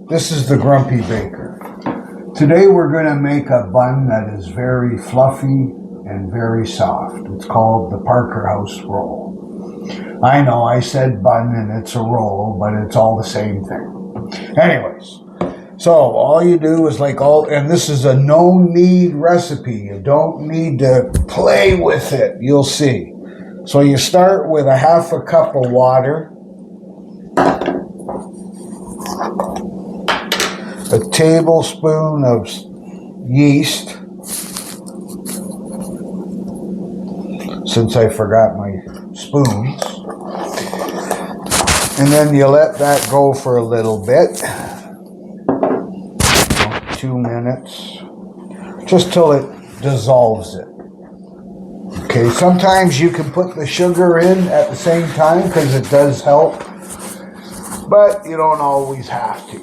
This is the Grumpy Baker. Today we're going to make a bun that is very fluffy and very soft. It's called the Parker House roll. I know I said bun and it's a roll, but it's all the same thing. Anyways, so all you do is and this is a no-knead recipe. You don't need to play with it. You'll see. So you start with a half a cup of water, a tablespoon of yeast, since I forgot my spoons, and then you let that go for a little bit, 2 minutes, just till it dissolves it. Okay, sometimes you can put the sugar in at the same time because it does help, but you don't always have to,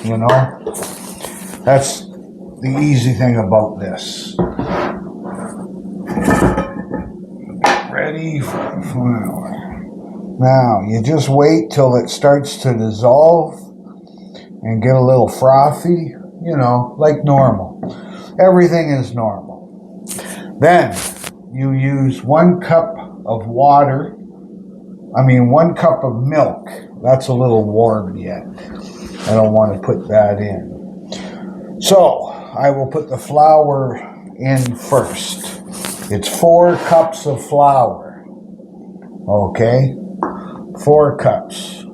you know. That's the easy thing about this. Ready for flour. Now, you just wait till it starts to dissolve and get a little frothy, you know, like normal. Everything is normal. Then, you use 1 cup of water, 1 cup of milk. That's a little warm yet. I don't want to put that in. So, I will put the flour in first. It's 4 cups of flour. Okay? 4 cups.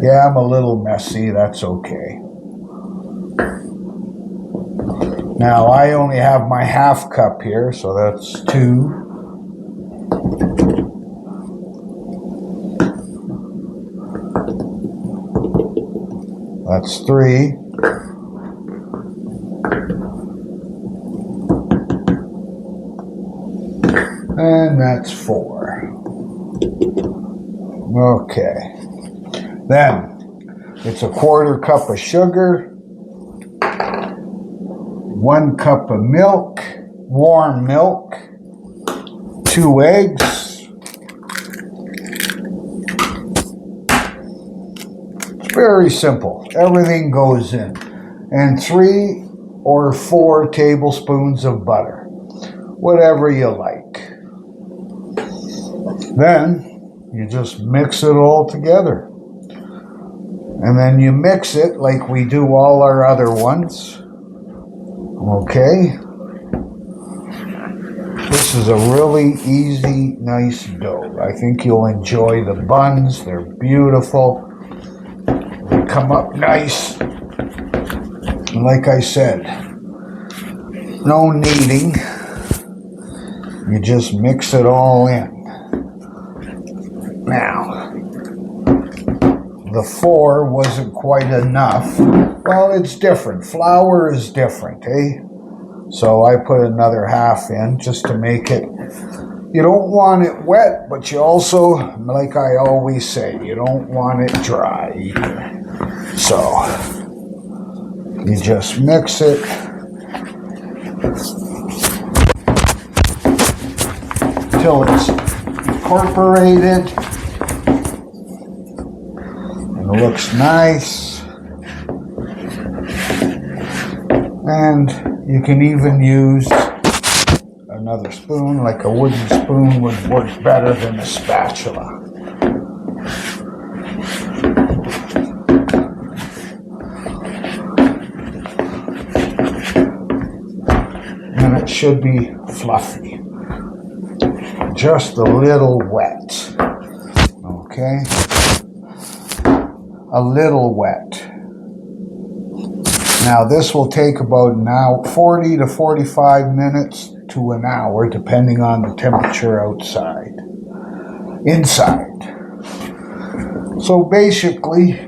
Yeah, I'm a little messy. That's okay. Now, I only have my half cup here, so that's 2. That's 3. And that's 4. Okay. Then, it's a 1/4 cup of sugar, 1 cup of milk, warm milk, 2 eggs. It's very simple. Everything goes in. And 3 or 4 tablespoons of butter. Whatever you like. Then, you just mix it all together. And then you mix it like we do all our other ones. Okay? This is a really easy, nice dough. I think you'll enjoy the buns. They're beautiful. They come up nice. And like I said, no kneading. You just mix it all in. Now, the 4 wasn't quite enough. Well, it's different. Flour is different, eh? So I put another half in just to make it. You don't want it wet, but you also, like I always say, you don't want it dry either. So you just mix it. Till it's incorporated. It looks nice, and you can even use another spoon, like a wooden spoon would work better than a spatula. And it should be fluffy, just a little wet, okay? A little wet. Now this will take about 40 to 45 minutes to an hour, depending on the temperature outside. Inside. So basically,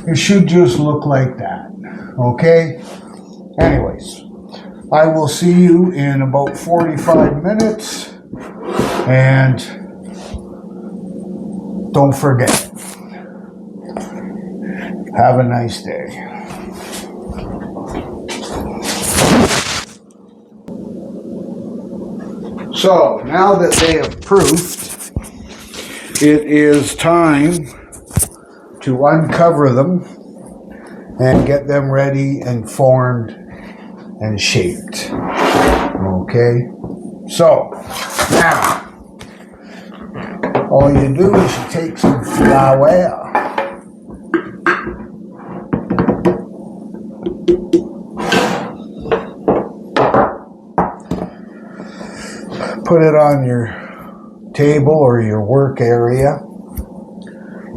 it should just look like that. Okay? Anyways, I will see you in about 45 minutes, and don't forget, have a nice day. So now that they have proofed, it is time to uncover them and get them ready and formed and shaped. Okay? So, now, all you do is you take some flour, put it on your table or your work area,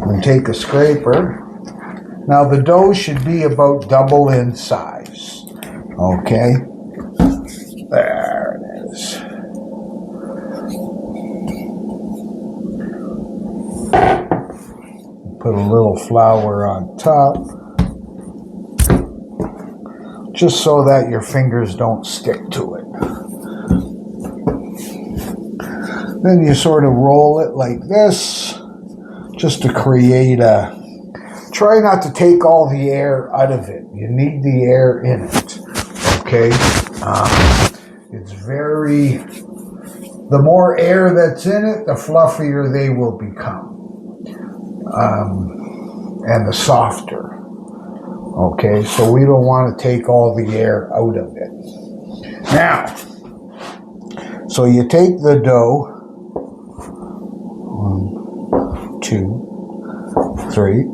and take a scraper. Now the dough should be about double in size. Okay? There it is. Put a little flour on top, just so that your fingers don't stick to it. Then you sort of roll it like this, just to create a... Try not to take all the air out of it. You need the air in it. Okay? It's very... The more air that's in it, the fluffier they will become. And the softer. Okay? So we don't want to take all the air out of it. Now, so you take the dough, 1, 2, 3,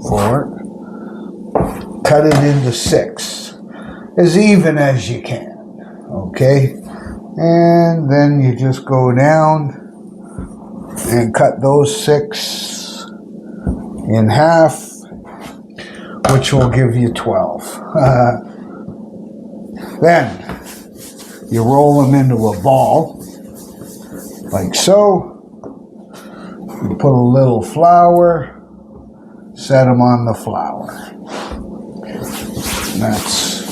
4. Cut it into 6, as even as you can. Okay? And then you just go down and cut those 6 in half, which will give you 12. Then you roll them into a ball, like so. You put a little flour, set them on the flour. And that's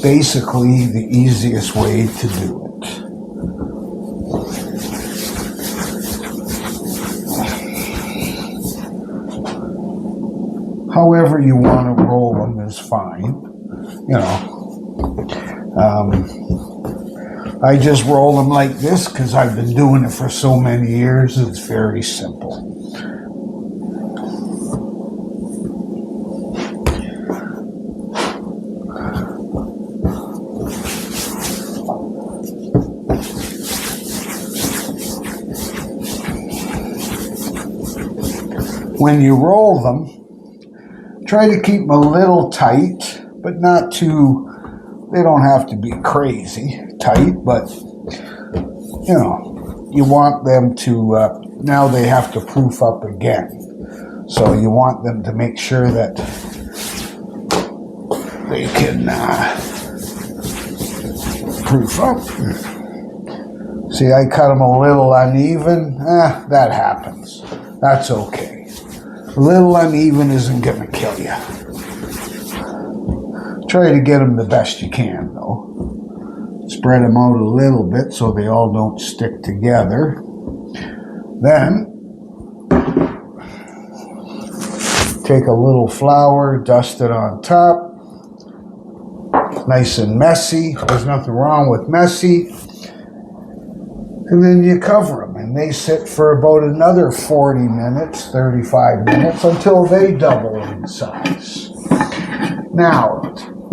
basically the easiest way to do it. However you want to roll them is fine. You know, I just roll them like this because I've been doing it for so many years. It's very simple. When you roll them, try to keep them a little tight, but not too, they don't have to be crazy tight, but, you know, you want them to, now they have to proof up again. So you want them to make sure that they can proof up. See, I cut them a little uneven. That happens. That's okay. A little uneven isn't going to kill you. Try to get them the best you can, though. Spread them out a little bit so they all don't stick together. Then, take a little flour, dust it on top. Nice and messy. There's nothing wrong with messy. And then you cover them, and they sit for about another 40 minutes, 35 minutes, until they double in size. Now,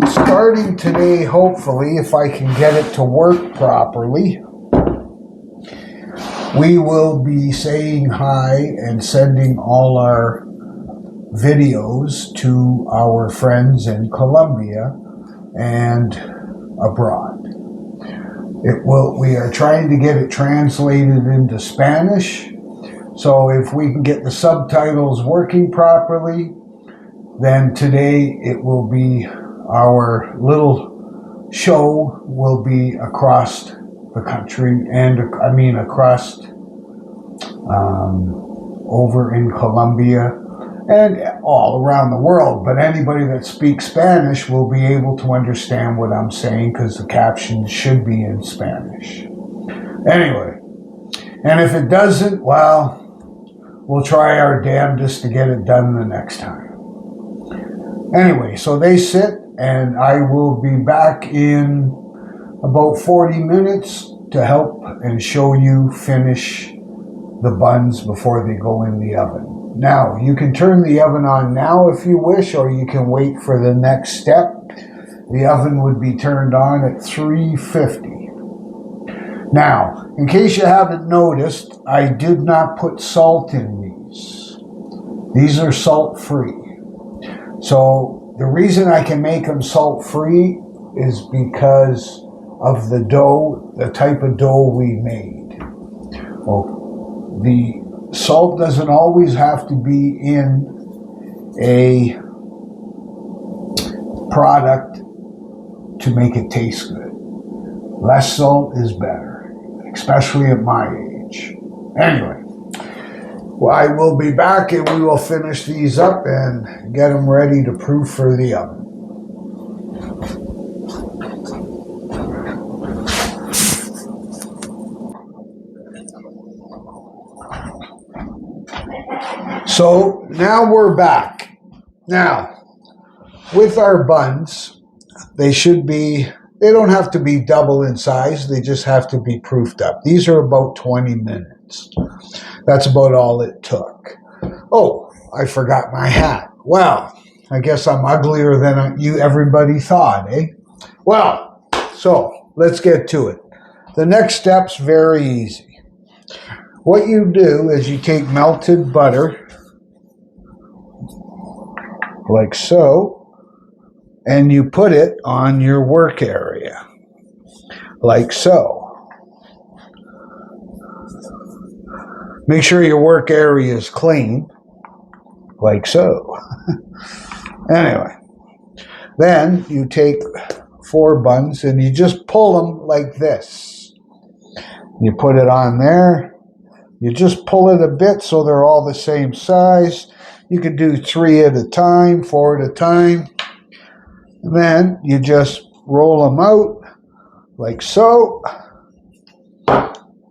starting today, hopefully, if I can get it to work properly, we will be saying hi and sending all our videos to our friends in Colombia and abroad. We are trying to get it translated into Spanish, so if we can get the subtitles working properly, then today it will be, our little show will be across the country, and across over in Colombia and all around the world. But anybody that speaks Spanish will be able to understand what I'm saying, because the captions should be in Spanish. Anyway, and if it doesn't, well, we'll try our damnedest to get it done the next time. Anyway, so they sit, and I will be back in about 40 minutes to help and show you finish the buns before they go in the oven. Now, you can turn the oven on now if you wish, or you can wait for the next step. The oven would be turned on at 350. Now, in case you haven't noticed, I did not put salt in these. These are salt-free. So the reason I can make them salt-free is because of the dough, the type of dough we made. Well, the salt doesn't always have to be in a product to make it taste good. Less salt is better, especially at my age. Anyway, well, I will be back and we will finish these up and get them ready to proof for the oven. So now we're back. Now, with our buns, they don't have to be double in size, they just have to be proofed up. These are about 20 minutes. That's about all it took. Oh, I forgot my hat. Well, I guess I'm uglier than everybody thought, eh? Well, so let's get to it. The next step's very easy. What you do is you take melted butter, like so, and you put it on your work area, like so. Make sure your work area is clean, like so. Anyway, then you take 4 buns and you just pull them like this. You put it on there. You just pull it a bit so they're all the same size. You could do 3 at a time, 4 at a time. And then you just roll them out like so.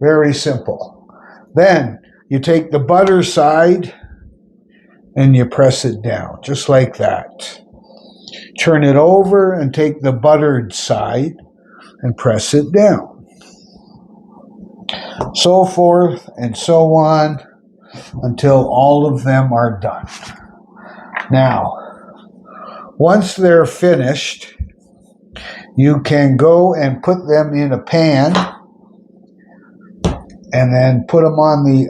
Very simple. Then you take the butter side and you press it down, just like that. Turn it over and take the buttered side and press it down. So forth and so on until all of them are done. Now, once they're finished, you can go and put them in a pan and then put them on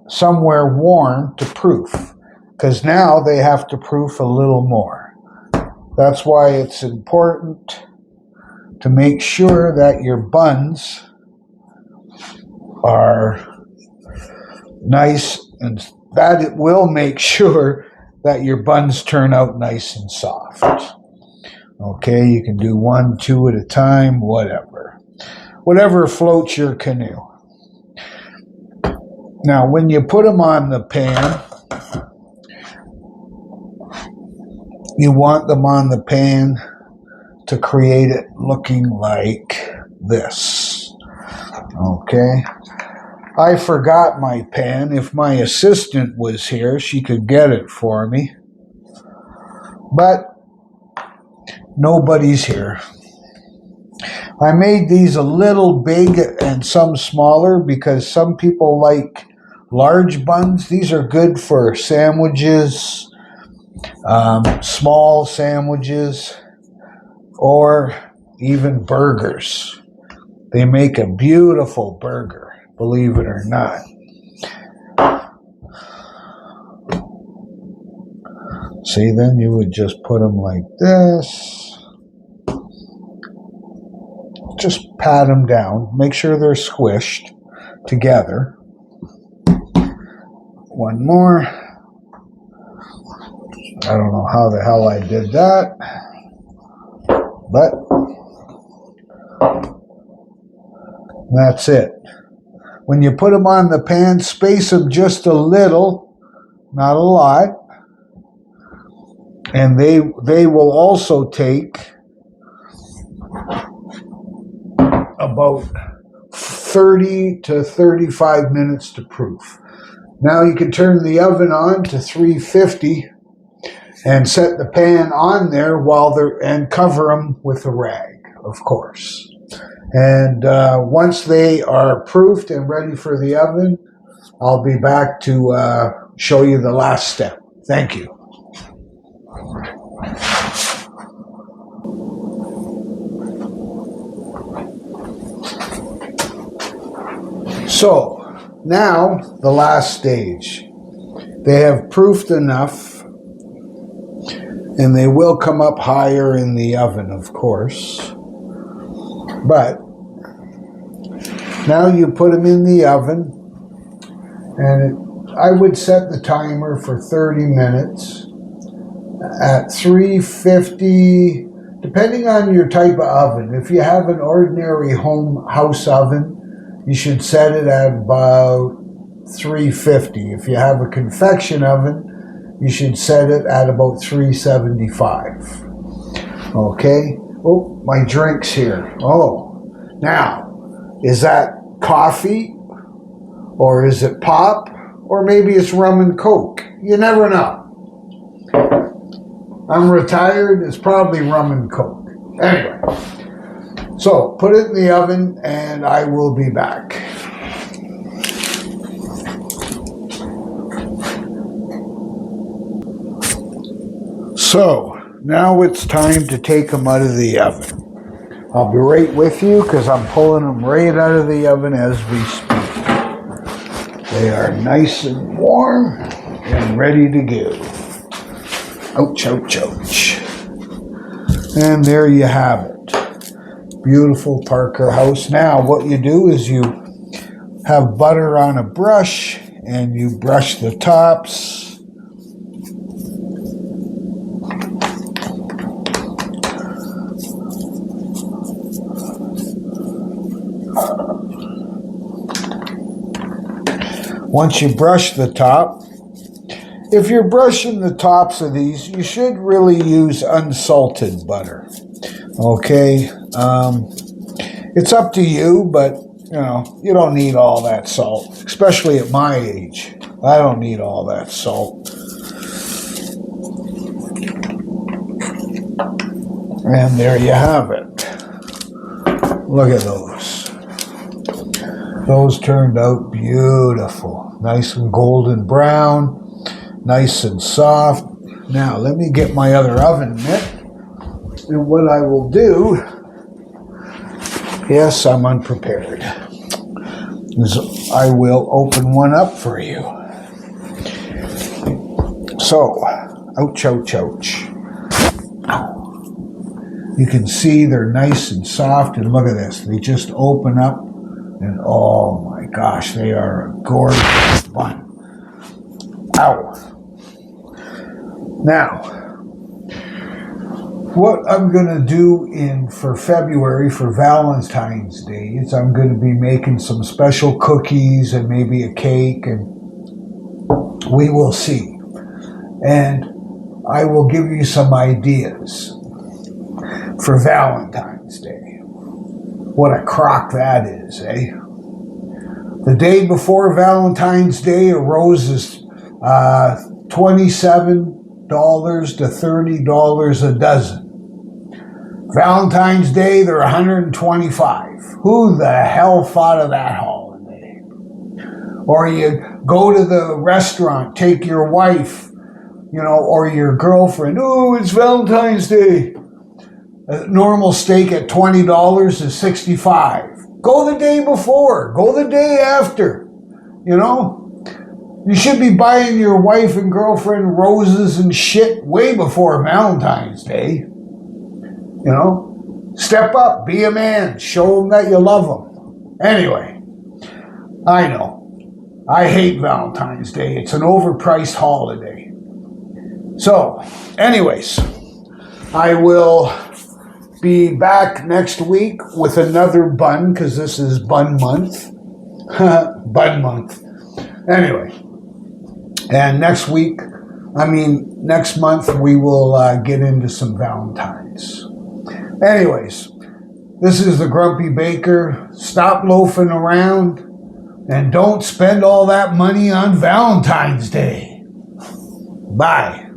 somewhere warm to proof, because now they have to proof a little more. That's why it's important to make sure that your buns are nice, and that it will make sure that your buns turn out nice and soft. Okay, you can do 1, 2 at a time, whatever. Whatever floats your canoe. Now, when you put them on the pan, you want them on the pan to create it looking like this. Okay? I forgot my pan. If my assistant was here, she could get it for me. But nobody's here. I made these a little big and some smaller because some people like large buns. These are good for sandwiches, small sandwiches, or even burgers. They make a beautiful burger, believe it or not. See, then you would just put them like this. Just pat them down. Make sure they're squished together. One more. I don't know how the hell I did that, but that's it. When you put them on the pan, space them just a little, not a lot, and they will also take about 30 to 35 minutes to proof. Now you can turn the oven on to 350 and set the pan on there and cover them with a rag, of course. And once they are proofed and ready for the oven, I'll be back to show you the last step. Thank you. So, now the last stage. They have proofed enough, and they will come up higher in the oven, of course. But now you put them in the oven, and I would set the timer for 30 minutes at 350, depending on your type of oven. If you have an ordinary house oven, you should set it at about 350. If you have a convection oven, you should set it at about 375. Okay? Oh, my drink's here. Oh, now, is that coffee? Or is it pop? Or maybe it's rum and coke. You never know. I'm retired. It's probably rum and coke. Anyway, so put it in the oven and I will be back. So, now it's time to take them out of the oven. I'll be right with you because I'm pulling them right out of the oven as we speak. They are nice and warm and ready to go. Ouch, ouch, ouch. And there you have it. Beautiful Parker house. Now, what you do is you have butter on a brush and you brush the tops. Once you brush the top, if you're brushing the tops of these, you should really use unsalted butter. Okay? It's up to you, but you don't need all that salt, especially at my age. I don't need all that salt. And there you have it. Look at those. Those turned out beautiful. Nice and golden brown. Nice and soft. Now, let me get my other oven mitt. And what I will do, yes, I'm unprepared, is I will open one up for you. So, ouch, ouch, ouch. You can see they're nice and soft, and look at this. They just open up, and oh my gosh, they are a gorgeous bun. Ow. Now, what I'm going to do for February, for Valentine's Day, is I'm going to be making some special cookies and maybe a cake, and we will see. And I will give you some ideas for Valentine's Day. What a crock that is, eh? The day before Valentine's Day, a rose is $27 to $30 a dozen. Valentine's Day, they're $125. Who the hell thought of that holiday? Or you go to the restaurant, take your wife, or your girlfriend. Oh, it's Valentine's Day. A normal steak at $20 is $65. Go the day before. Go the day after. You should be buying your wife and girlfriend roses and shit way before Valentine's Day. Step up, be a man, show them that you love them. Anyway, I know. I hate Valentine's Day. It's an overpriced holiday. So, anyways, I will be back next week with another bun, because this is bun month. Bun month. Anyway, and next month, we will get into some Valentines. Anyways, this is the Grumpy Baker. Stop loafing around and don't spend all that money on Valentine's Day. Bye.